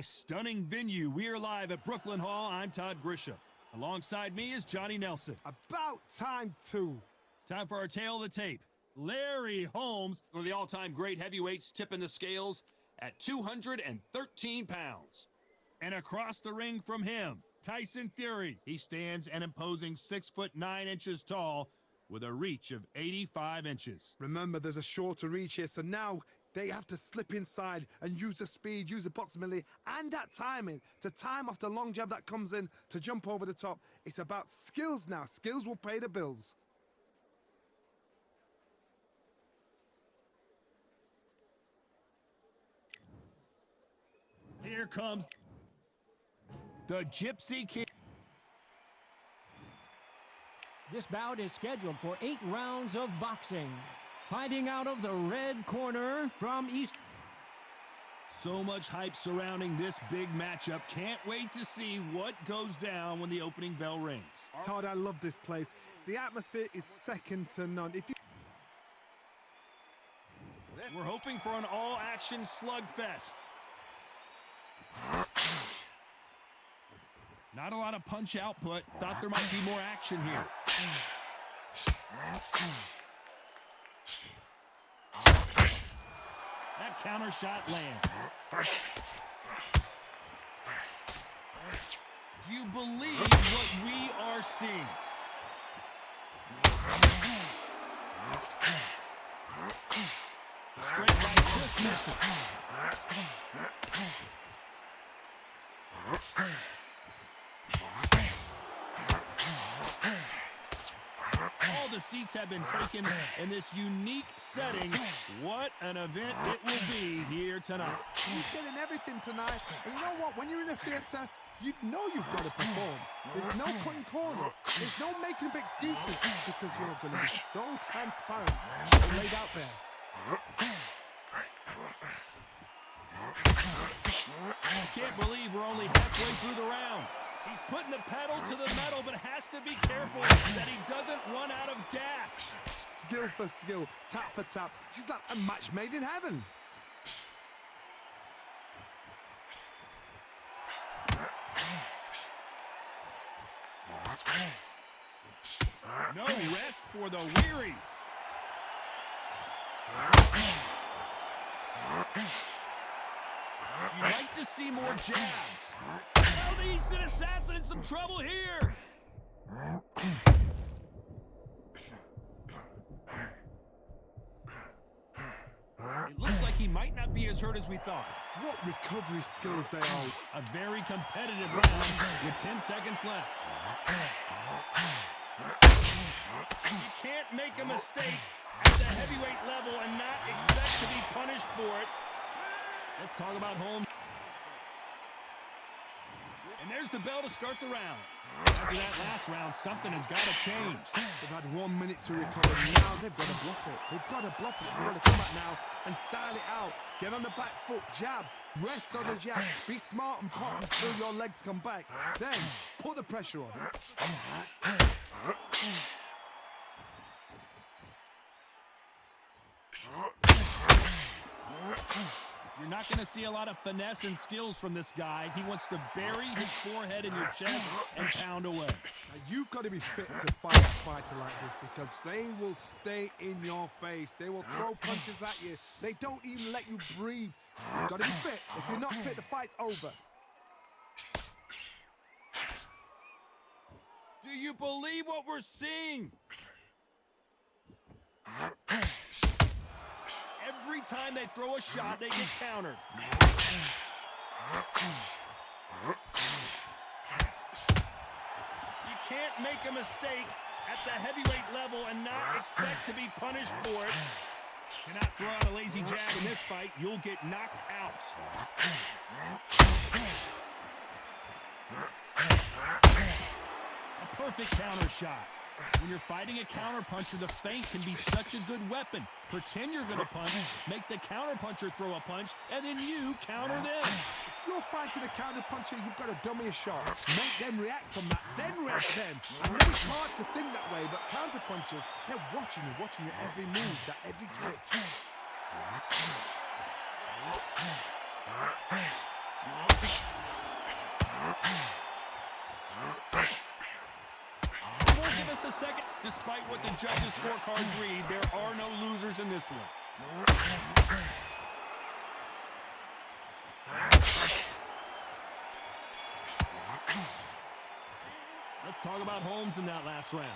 Stunning venue. We are live at Brooklyn Hall. I'm Todd Grisham. Alongside me is Johnny Nelson. About time, too. Time for our tale of the tape. Larry Holmes, one of the all-time great heavyweights, tipping the scales at 213 pounds. And across the ring from him, Tyson Fury. He stands an imposing 6'9" tall with a reach of 85 inches. Remember, there's a shorter reach here, so now they have to slip inside and use the speed, use the proximity, and that timing to time off the long jab that comes in to jump over the top. It's about skills now. Skills will pay the bills. Here comes the Gypsy King. This bout is scheduled for 8 rounds of boxing. Fighting out of the red corner from East. So much hype surrounding this big matchup. Can't wait to see what goes down when the opening bell rings. Todd, I love this place. The atmosphere is second to none. We're hoping for an all-action slugfest. Not a lot of punch output. Thought there might be more action here. That counter shot lands. Do you believe what we are seeing? Straight right just misses. All the seats have been taken in this unique setting. What an event it will be here tonight. He's getting everything tonight. And you know what? When you're in a theater, you know you've got to perform. There's no cutting corners. There's no making up excuses because you're going to be so transparent and laid out there. I can't believe we're only halfway through the round. He's putting the pedal to the metal, but has to be careful that he doesn't run out of gas. Skill for skill, tap for tap. She's like a match made in heaven. No rest for the weary. You'd like to see more jabs. Now the Eastern Assassin in some trouble here. It looks like he might not be as hurt as we thought. What recovery skills they are. A very competitive round with 10 seconds left. You can't make a mistake at the heavyweight level and not expect to be punished for it. Let's talk about Holmes. And there's the bell to start the round. After that last round, something has got to change. They've had 1 minute to recover. Now they've got to bluff it. They've got to bluff it. They've got to come back now and style it out. Get on the back foot, jab, rest on the jab. Be smart and pop until your legs come back. Then put the pressure on. You're not going to see a lot of finesse and skills from this guy. He wants to bury his forehead in your chest and pound away. Now, you've got to be fit to fight a fighter like this because they will stay in your face. They will throw punches at you. They don't even let you breathe. You've got to be fit. If you're not fit, the fight's over. Do you believe what we're seeing? Every time they throw a shot, they get countered. You can't make a mistake at the heavyweight level and not expect to be punished for it. Cannot throw out a lazy jab in this fight. You'll get knocked out. A perfect counter shot. When you're fighting a counterpuncher, the feint can be such a good weapon. Pretend you're going to punch, make the counterpuncher throw a punch, and then you counter them. If you're fighting a counterpuncher, you've got to dummy a shot. Make them react from that, then react them. I know it's hard to think that way, but counterpunchers, they're watching your every move, that every twitch. Won't give us a second. Despite what the judges' scorecards read, there are no losers in this one. Let's talk about Holmes in that last round.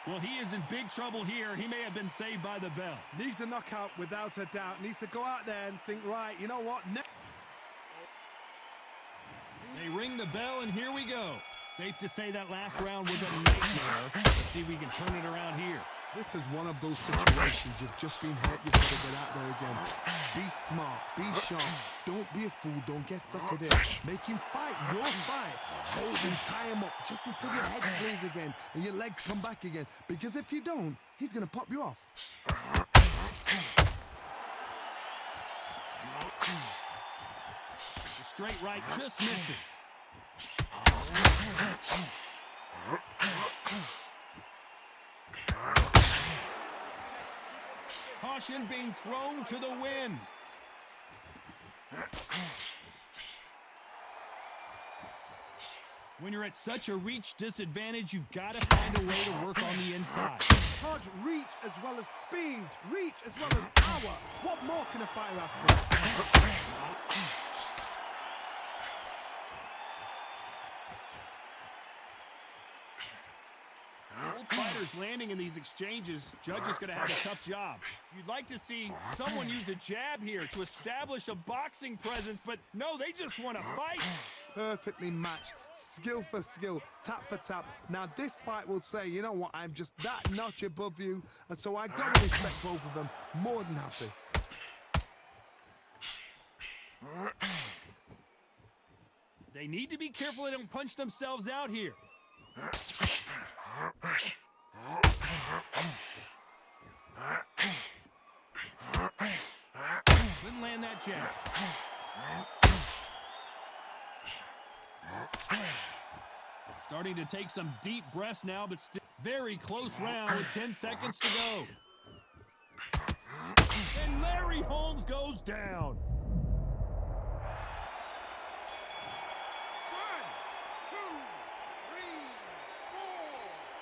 Well, he is in big trouble here. He may have been saved by the bell. Needs a knockout without a doubt. Needs to go out there and think, right, you know what? They ring the bell, and here we go. Safe to say that last round was a nightmare. Let's see if we can turn it around here. This is one of those situations you've just been hurt. You've got to get out there again. Be smart. Be sharp. Don't be a fool. Don't get suckered in. Make him fight your fight. Hold him, tie him up just until your head clears again and your legs come back again. Because if you don't, he's going to pop you off. The straight right just misses. Caution being thrown to the wind. When you're at such a reach disadvantage, you've got to find a way to work on the inside. Hodge, reach as well as speed. Reach as well as power. What more can a fighter ask for? Both fighters landing in these exchanges. Judge is going to have a tough job. You'd like to see someone use a jab here to establish a boxing presence, but no, they just want to fight. Perfectly matched, skill for skill, tap for tap. Now this fight will say, you know what, I'm just that notch above you, and so I got to respect both of them. More than happy. They need to be careful they don't punch themselves out here. Couldn't land that jab. Starting to take some deep breaths now, but still very close round with 10 seconds to go. And Larry Holmes goes down. 1, 2, 3, 4,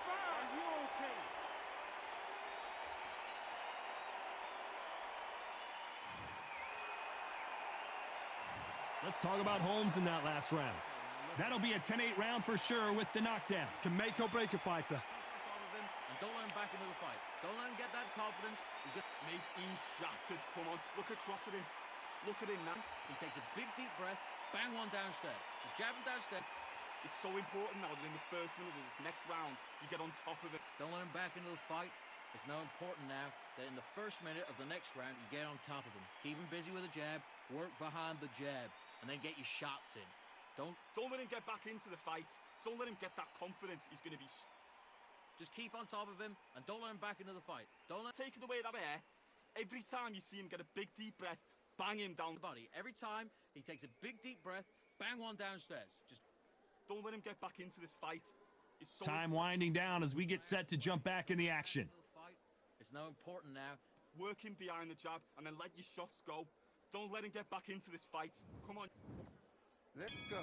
5. Are you okay? Let's talk about Holmes in that last round. That'll be a 10-8 round for sure with the knockdown. Can make or break a fighter. And don't let him back into the fight. Don't let him get that confidence. Mate, he's shattered. Come on, look across at him. Look at him now. He takes a big deep breath, bang one downstairs. Just jab him downstairs. It's so important now that in the first minute of this next round, you get on top of it. Don't let him back into the fight. It's now important now that in the first minute of the next round, you get on top of him. Keep him busy with a jab, work behind the jab, and then get your shots in. Don't let him get back into the fight. Don't let him get that confidence. He's going to be... Just keep on top of him, and don't let him back into the fight. Don't let him taking away that air. Every time you see him get a big deep breath, bang him down the body. Every time he takes a big deep breath, bang one downstairs. Just don't let him get back into this fight. It's so Time winding down as we get set to jump back in the action. It's now important now. Work him behind the jab and then let your shots go. Don't let him get back into this fight. Come on. Let's go.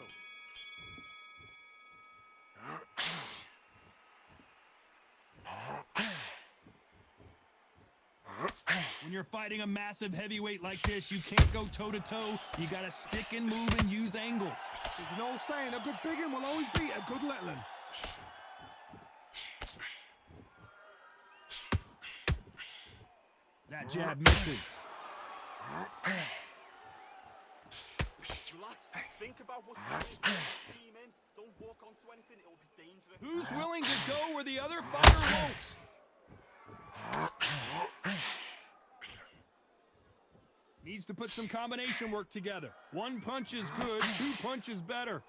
When you're fighting a massive heavyweight like this, you can't go toe-to-toe. You gotta stick and move and use angles. There's an old saying, a good big one will always beat a good little one. That jab misses. Relax. Think about what you're doing. Steam in. Don't walk onto anything. It'll be dangerous. Who's willing to go where the other fighter won't? Needs to put some combination work together. One punch is good, two punches better.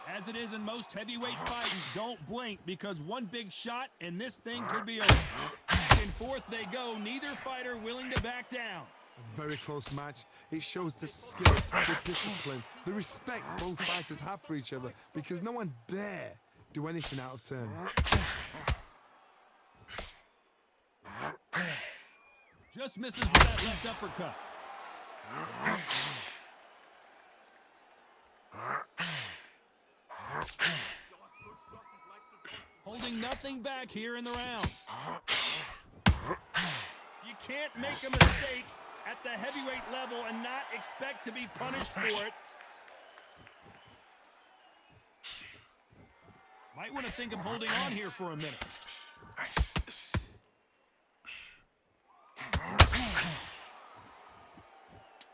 As it is in most heavyweight fights, don't blink because one big shot and this thing could be over. Back and forth they go, neither fighter willing to back down. A very close match. It shows the skill, the discipline, the respect both fighters have for each other because no one dare do anything out of turn. Just misses with that left uppercut. Holding nothing back here in the round. You can't make a mistake at the heavyweight level and not expect to be punished for it. Might want to think of holding on here for a minute.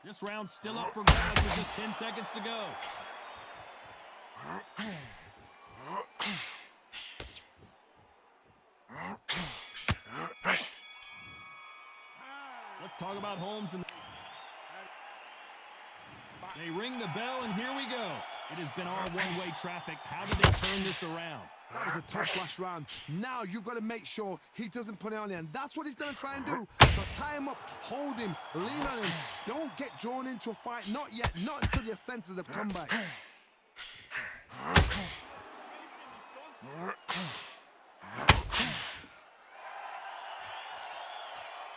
This round's still up for grabs with just 10 seconds to go. Let's talk about Holmes. They ring the bell, and here we go. It has been all one-way traffic. How did they turn this around? That was a tough last round. Now you've got to make sure he doesn't put it on you, and that's what he's going to try and do. So tie him up, hold him, lean on him. Don't get drawn into a fight. Not yet. Not until your senses have come back.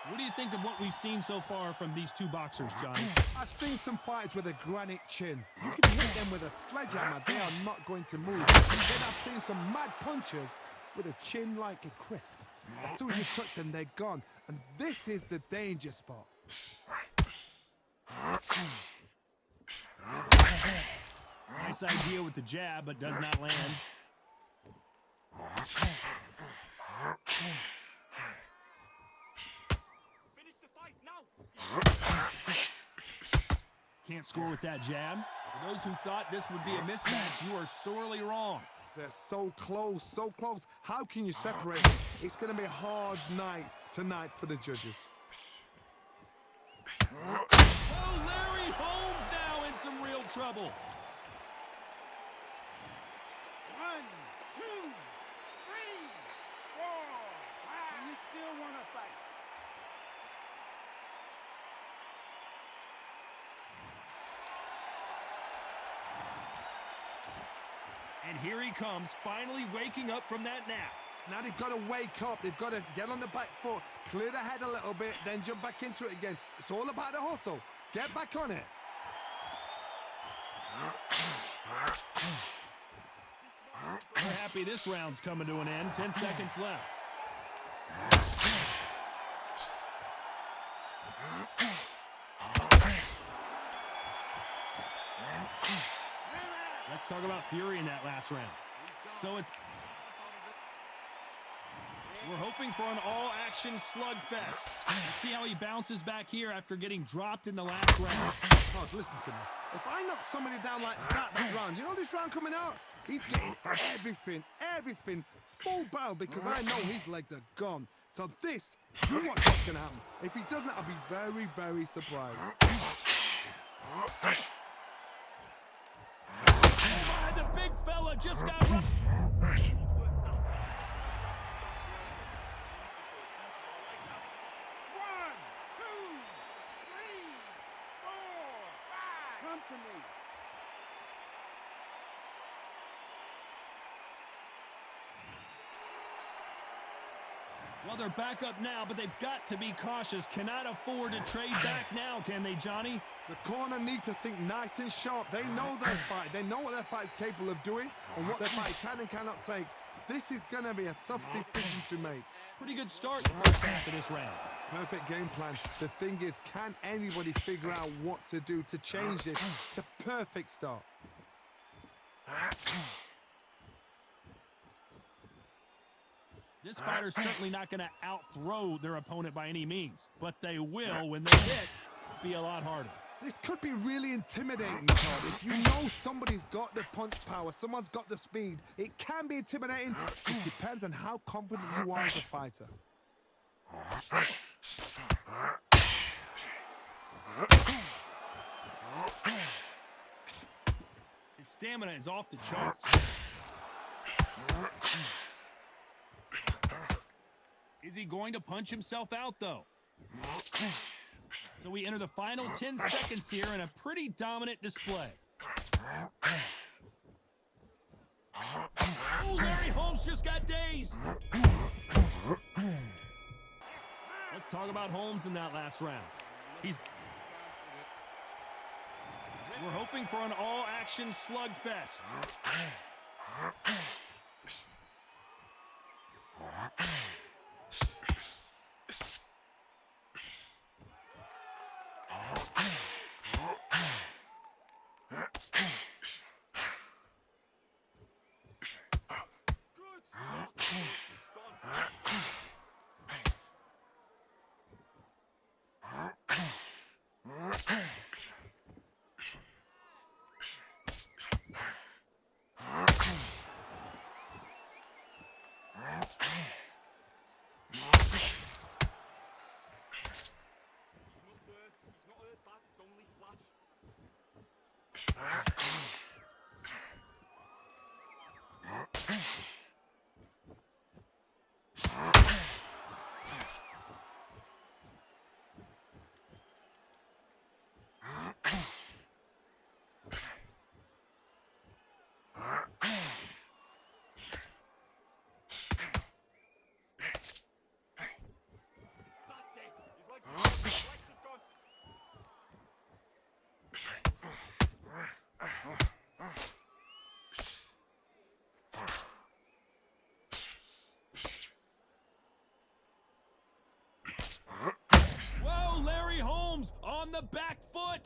What do you think of what we've seen so far from these two boxers, Johnny? I've seen some fights with a granite chin. You can hit them with a sledgehammer. They are not going to move. And then I've seen some mad punchers with a chin like a crisp. As soon as you touch them, they're gone. And this is the danger spot. Nice idea with the jab, but does not land. Can't score with that jab. For those who thought this would be a mismatch, you are sorely wrong. They're so close, so close. How can you separate them? It's going to be a hard night tonight for the judges. Oh, Larry Holmes now in some real trouble. 1, 2, 3, 4, 5. You still want to fight? And here he comes, finally waking up from that nap. Now they've got to wake up. They've got to get on the back foot, clear the head a little bit, then jump back into it again. It's all about the hustle. Get back on it. We're happy this round's coming to an end. 10 seconds left. Let's talk about Fury in that last round. So we're hoping for an all-action slugfest. Let's see how he bounces back here after getting dropped in the last round. Oh, listen to me. If I knock somebody down like that this round, you know this round coming out? He's getting everything full barrel because I know his legs are gone. So this, you watch what's going to happen. If he doesn't, I'll be very, very surprised. Oh, the big fella just got run. 2, 3, 4, 5. Come to me. Well, they're back up now, but they've got to be cautious. Cannot afford to trade back now, can they, Johnny? The corner need to think nice and sharp. They know their fight. They know what their fight is capable of doing and what their fight can and cannot take. This is going to be a tough decision to make. Pretty good start the first half of this round. Perfect game plan. The thing is, can anybody figure out what to do to change this? It's a perfect start. This fighter's certainly not going to out-throw their opponent by any means, but they will, when they hit, be a lot harder. This could be really intimidating, Todd. If you know somebody's got the punch power, someone's got the speed, it can be intimidating. It depends on how confident you are as a fighter. His stamina is off the charts. Is he going to punch himself out, though? So we enter the final 10 seconds here in a pretty dominant display. Oh, Larry Holmes just got dazed. Let's talk about Holmes in that last round. We're hoping for an all-action slugfest. It's not hurt bad, it's only flash. That's it. His legs have gone. Whoa, Larry Holmes on the back foot.